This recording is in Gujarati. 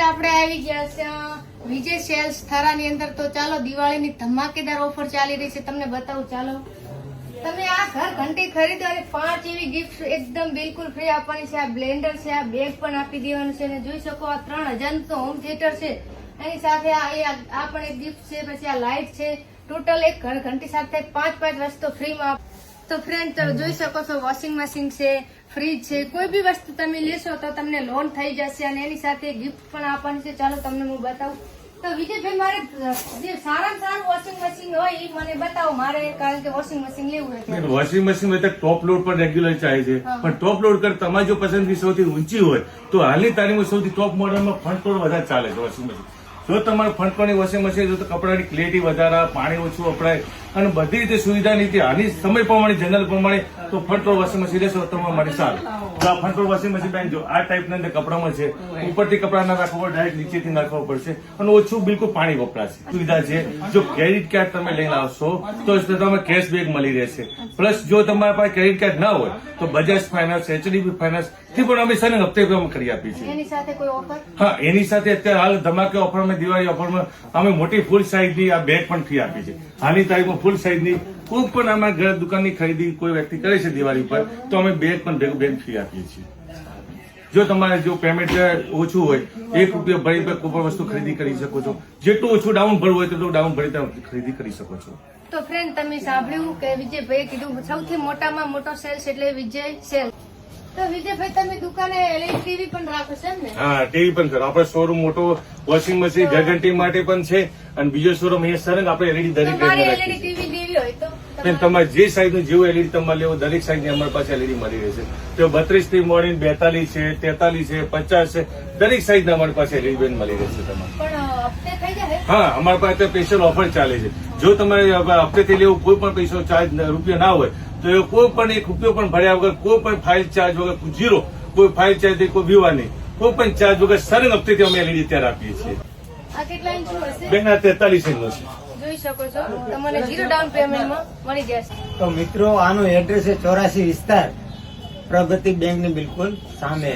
આપણે આવી ગયા છે વિજય સેલ્સ થરાની અંદર. તો ચાલો દિવાળીની ધમાકેદાર ઓફર ચાલી રહી છે, તમને બતાવું. ચાલો તમે આ ઘર ઘંટી ખરીદો અને 5 એવી ગિફ્ટ એકદમ બિલકુલ ફ્રી આપવાની છે. આ બ્લેન્ડર છે, આ બેગ પણ આપી દેવાનું છે અને જોઈ શકો આ 3000 નું તો હોમ થિયેટર છે. એની સાથે આ પણ એક ગિફ્ટ છે. પછી આ લાઇટ છે. ટોટલ એક ઘર ઘંટી સાથે 5 વસ્તુ ફ્રીમાં. તો ફ્રેન્ડ તમે જોઈ શકો છો વોશિંગ મશીન છે, ફ્રીજ છે. કોઈ બી વસ્તુ તમે લેશો તો તમને લોન થઈ જશે અને એની સાથે ગિફ્ટ પણ આપવાની છે. ચાલો તમને હું બતાવું. તો વિજયભાઈ મારે જે સારામાં સારું વોશિંગ મશીન હોય એ મને બતાવો મારે, કારણ કે વોશિંગ મશીન લેવું હોય. વોશિંગ મશીન હોય તો ટોપ લોડ પણ રેગ્યુલર ચાલે છે, પણ ટોપ લોડ કરતા તમારી જો પસંદગી સૌથી ઊંચી હોય તો હાલની તારીખમાં સૌથી ટોપ મોડલમાં ફ્રન્ટ લોડ વધારે ચાલે છે વોશિંગ મશીન. જો તમારે ફ્રન્ટ લોડની વોશિંગ મશીન જો તો કપડાની ક્લિયરિટી વધારે, પાણી ઓછું વપરાય અને બધી રીતે સુવિધા નીતિ હાલની સમય પ્રમાણે જનરલ પ્રમાણે તો ફ્રન્ટ લોડ વોશિંગ મશીન લેશો તમારા માટે સારું. તો આ ફ્રન્ટ લોડ વોશિંગ મશીન બેન જો આ ટાઈપના અંદર કપડામાં છે, ઉપરથી કપડા ના રાખવા ડાયરેક્ટ નીચેથી નાખવા પડશે અને ઓછું બિલકુલ પાણી વપરાશે. સુવિધા છે. જો ક્રેડિટ કાર્ડ તમે લઈને આવશો તો તમે કેશબેક મળી રહેશે. પ્લસ જો તમારા પાસે ક્રેડિટ કાર્ડ ના હોય તો બજાજ ફાઇનાન્સ, એચડીબી ફાઇનાન્સ થી પણ અમે સને હપ્તે પણ કરી આપીએ છીએ. એની સાથે કોઈ ઓફર? હા, એની સાથે અત્યારે હાલ ધમાકે ઓફરમાં દિવાળી ઓફરમાં અમે મોટી ફૂલ સાઇઝની આ બેગ પણ ફ્રી આપી છે. હાલની તારીખમાં ફૂલ સાઇઝની કોઈ પણ અમારા ઘર દુકાનની ખરીદી કોઈ વ્યક્તિ કરે છે દિવાળી પર તો અમે બેગ પણ બેગ ફ્રી આપીએ છીએ. જો તમારે જો પેમેન્ટ ઓછું હોય ₹1 ભરી કોઈ પણ વસ્તુ ખરીદી કરી શકો છો. જેટલું ઓછું ડાઉન ભરવું હોય તેટલું ડાઉન ભરી તમે ખરીદી કરી શકો છો. તો ફ્રેન્ડ તમે સાંભળ્યું કે વિજયભાઈ કીધું સૌથી મોટામાં મોટો સેલ્સ એટલે વિજય સેલ. તો વિજયભાઈ તમે દુકાને એલઈડી ટીવી પણ રાખો છો ને? હા, ટીવી પણ કરો. આપણે શોરૂમ મોટો વોશિંગ મશીન ઘરઘંટી માટે પણ છે અને બીજો શોરૂમ અહીંયા સરંગ આપણે એલઈડી દરેક તમારે એલઈડી ટીવી લેવી હોય તો તમારે જે સાઈઝ નું જેવું એલઈડી તમારે લેવું દરેક સાઈઝ ની અમારી પાસે એલઈડી મળી રહેશે. તો 32 થી મોડીને 42 છે, 43 છે, 50 છે, દરેક સાઈઝ ના અમારી પાસે એલઈડી બેન મળી રહેશે તમારે. પણ હપ્તે થઈ જાય? હા, અમારી પાસે સ્પેશિયલ ઓફર ચાલે છે. જો તમારે હપ્તેથી લેવું કોઈ પણ પૈસો ચાર્જ રૂપિયા ના હોય તો એ કોઈ પણ ₹1 પણ ભર્યા વગર, કોઈ પણ ફાઇલ ચાર્જ વગર, ઝીરો, કોઈ ફાઇલ ચાર્જ કોઈ વિવા નહીં, કોઈ પણ ચાર્જ વગર સરંગ હપ્તેથી અમે એલઈડી ત્યારે આપીએ છીએ. આ કેટલા ઇંચનું હશે? બેન આ 43 ઇંચનું છે. જોઈ શકો છો તમને 0 ડાઉન પેમેન્ટમાં મળી જશે. તો મિત્રો આનું એડ્રેસ છે 84 વિસ્તાર, પ્રગતિ બેંક ની બિલકુલ સામે.